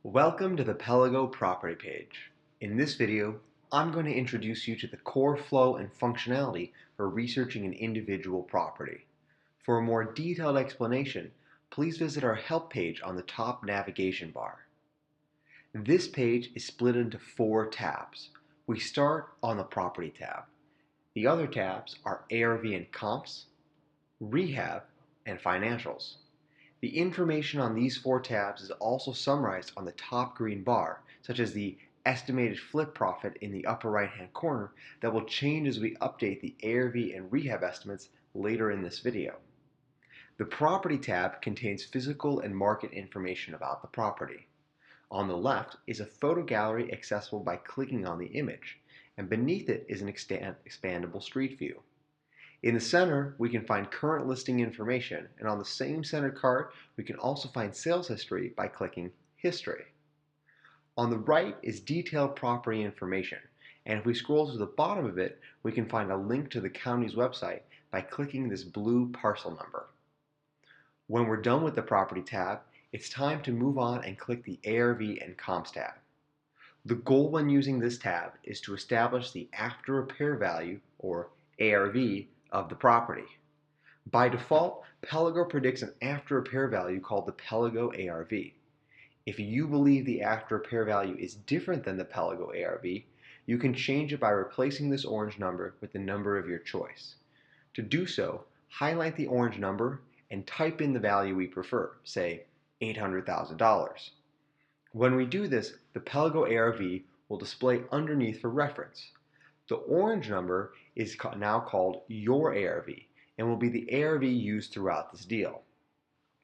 Welcome to the Pellego property page. In this video, I'm going to introduce you to the core flow and functionality for researching an individual property. For a more detailed explanation, please visit our help page on the top navigation bar. This page is split into 4 tabs. We start on the Property tab. The other tabs are ARV and Comps, Rehab, and Financials. The information on these 4 tabs is also summarized on the top green bar, such as the estimated flip profit in the upper right-hand corner that will change as we update the ARV and Rehab estimates later in this video. The Property tab contains physical and market information about the property. On the left is a photo gallery accessible by clicking on the image, and beneath it is an expandable street view. In the center, we can find current listing information, and on the same center card, we can also find sales history by clicking History. On the right is detailed property information, and if we scroll to the bottom of it, we can find a link to the county's website by clicking this blue parcel number. When we're done with the Property tab, it's time to move on and click the ARV and Comps tab. The goal when using this tab is to establish the after repair value, or ARV, of the property. By default, Pellego predicts an after repair value called the Pellego ARV. If you believe the after repair value is different than the Pellego ARV, you can change it by replacing this orange number with the number of your choice. To do so, highlight the orange number and type in the value we prefer, say $800,000. When we do this, the Pellego ARV will display underneath for reference. The orange number is now called your ARV and will be the ARV used throughout this deal.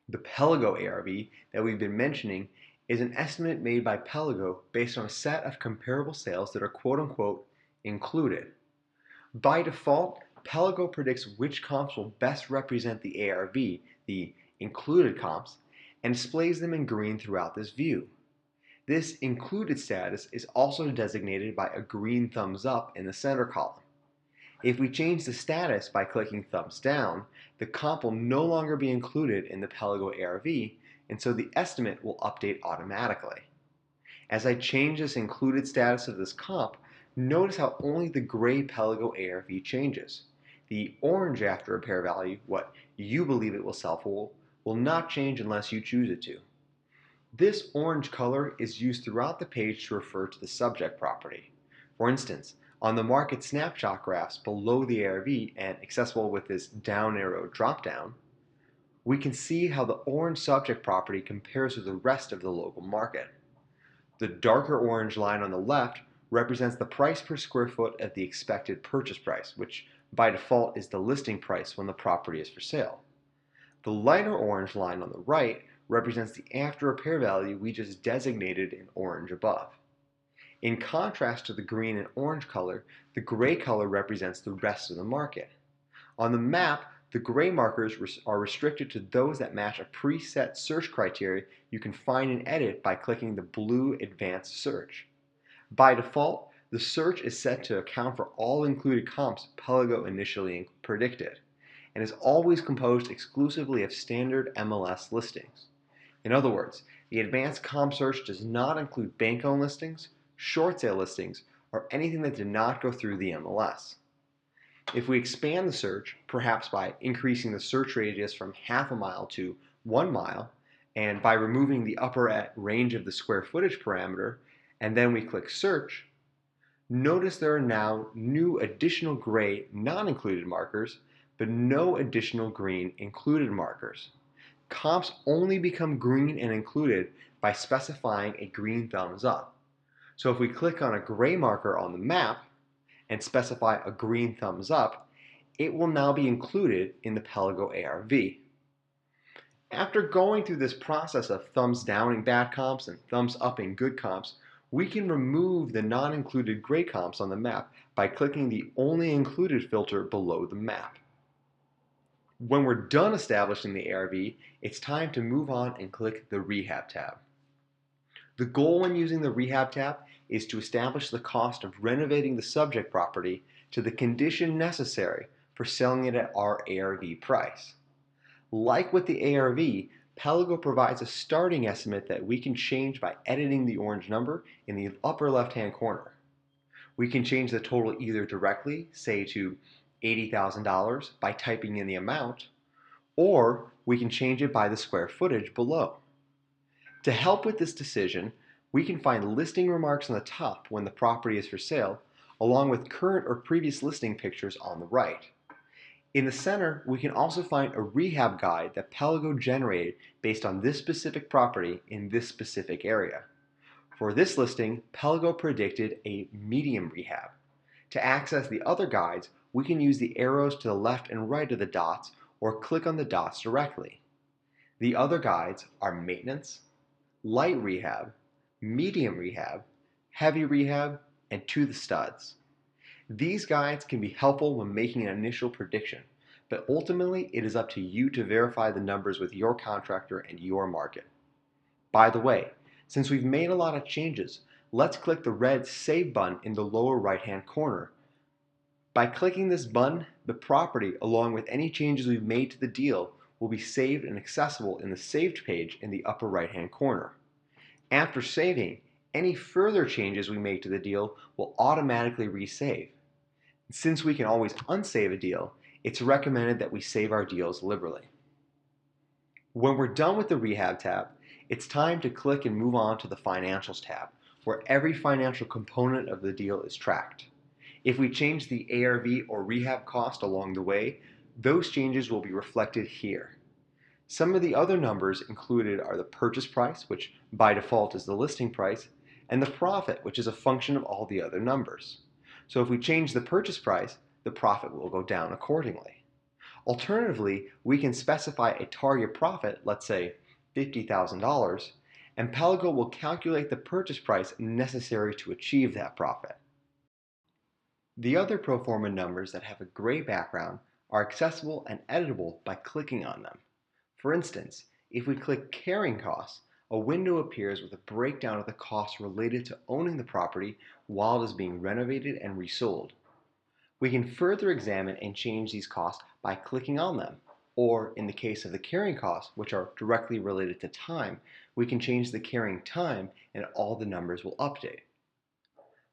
The Pellego ARV that we've been mentioning is an estimate made by Pellego based on a set of comparable sales that are quote-unquote included. By default, Pellego predicts which comps will best represent the ARV, the included comps, and displays them in green throughout this view. This included status is also designated by a green thumbs up in the center column. If we change the status by clicking thumbs down, the comp will no longer be included in the Pellego ARV, and so the estimate will update automatically. As I change this included status of this comp, notice how only the gray Pellego ARV changes. The orange after repair value, what you believe it will sell for, will not change unless you choose it to. This orange color is used throughout the page to refer to the subject property. For instance, on the market snapshot graphs below the ARV and accessible with this down arrow dropdown, we can see how the orange subject property compares with the rest of the local market. The darker orange line on the left represents the price per square foot of the expected purchase price, which by default is the listing price when the property is for sale. The lighter orange line on the right represents the after repair value we just designated in orange above. In contrast to the green and orange color, the gray color represents the rest of the market. On the map, the gray markers are restricted to those that match a preset search criteria you can find and edit by clicking the blue Advanced Search. By default, the search is set to account for all included comps Pellego initially predicted, and is always composed exclusively of standard MLS listings. In other words, the advanced comp search does not include bank-owned listings, short sale listings, or anything that did not go through the MLS. If we expand the search, perhaps by increasing the search radius from half a mile to 1 mile, and by removing the upper range of the square footage parameter, and then we click search, notice there are now new additional gray non-included markers, but no additional green included markers. Comps only become green and included by specifying a green thumbs up. So if we click on a gray marker on the map and specify a green thumbs up, it will now be included in the Pellego ARV. After going through this process of thumbs downing bad comps and thumbs upping good comps, we can remove the non-included gray comps on the map by clicking the Only Included filter below the map. When we're done establishing the ARV, it's time to move on and click the Rehab tab. The goal when using the Rehab tab is to establish the cost of renovating the subject property to the condition necessary for selling it at our ARV price. Like with the ARV, Pellego provides a starting estimate that we can change by editing the orange number in the upper left-hand corner. We can change the total either directly, say to $80,000 by typing in the amount, or we can change it by the square footage below. To help with this decision, we can find listing remarks on the top when the property is for sale, along with current or previous listing pictures on the right. In the center, we can also find a rehab guide that Pellego generated based on this specific property in this specific area. For this listing, Pellego predicted a medium rehab. To access the other guides, we can use the arrows to the left and right of the dots or click on the dots directly. The other guides are maintenance, light rehab, medium rehab, heavy rehab, and to the studs. These guides can be helpful when making an initial prediction, but ultimately it is up to you to verify the numbers with your contractor and your market. By the way, since we've made a lot of changes, let's click the red Save button in the lower right-hand corner. By clicking this button, the property, along with any changes we've made to the deal, will be saved and accessible in the Saved page in the upper right-hand corner. After saving, any further changes we make to the deal will automatically resave. Since we can always unsave a deal, it's recommended that we save our deals liberally. When we're done with the Rehab tab, it's time to click and move on to the Financials tab, where every financial component of the deal is tracked. If we change the ARV or rehab cost along the way, those changes will be reflected here. Some of the other numbers included are the purchase price, which by default is the listing price, and the profit, which is a function of all the other numbers. So if we change the purchase price, the profit will go down accordingly. Alternatively, we can specify a target profit, let's say $50,000, and Pellego will calculate the purchase price necessary to achieve that profit. The other pro forma numbers that have a gray background are accessible and editable by clicking on them. For instance, if we click Carrying Costs, a window appears with a breakdown of the costs related to owning the property while it is being renovated and resold. We can further examine and change these costs by clicking on them, or in the case of the carrying costs, which are directly related to time, we can change the carrying time and all the numbers will update.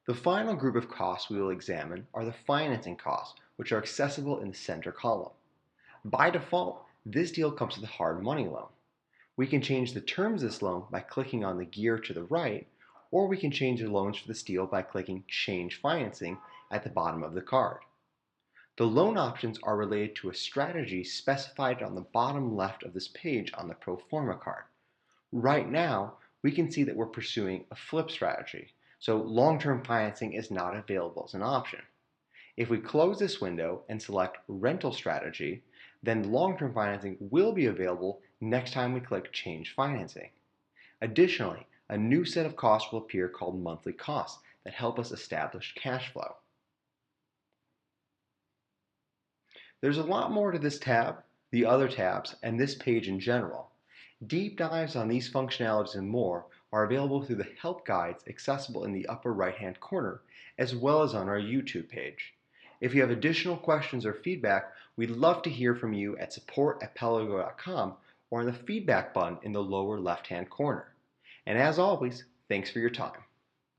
The final group of costs we will examine are the financing costs, which are accessible in the center column. By default, this deal comes with a hard money loan. We can change the terms of this loan by clicking on the gear to the right, or we can change the loans for this deal by clicking Change Financing at the bottom of the card. The loan options are related to a strategy specified on the bottom left of this page on the pro forma card. Right now, we can see that we're pursuing a flip strategy, so long-term financing is not available as an option. If we close this window and select Rental Strategy, then long-term financing will be available next time we click Change Financing. Additionally, a new set of costs will appear called Monthly Costs that help us establish cash flow. There's a lot more to this tab, the other tabs, and this page in general. Deep dives on these functionalities and more are available through the help guides accessible in the upper right-hand corner, as well as on our YouTube page. If you have additional questions or feedback, we'd love to hear from you at support@pellego.com or on the feedback button in the lower left-hand corner. And as always, thanks for your time.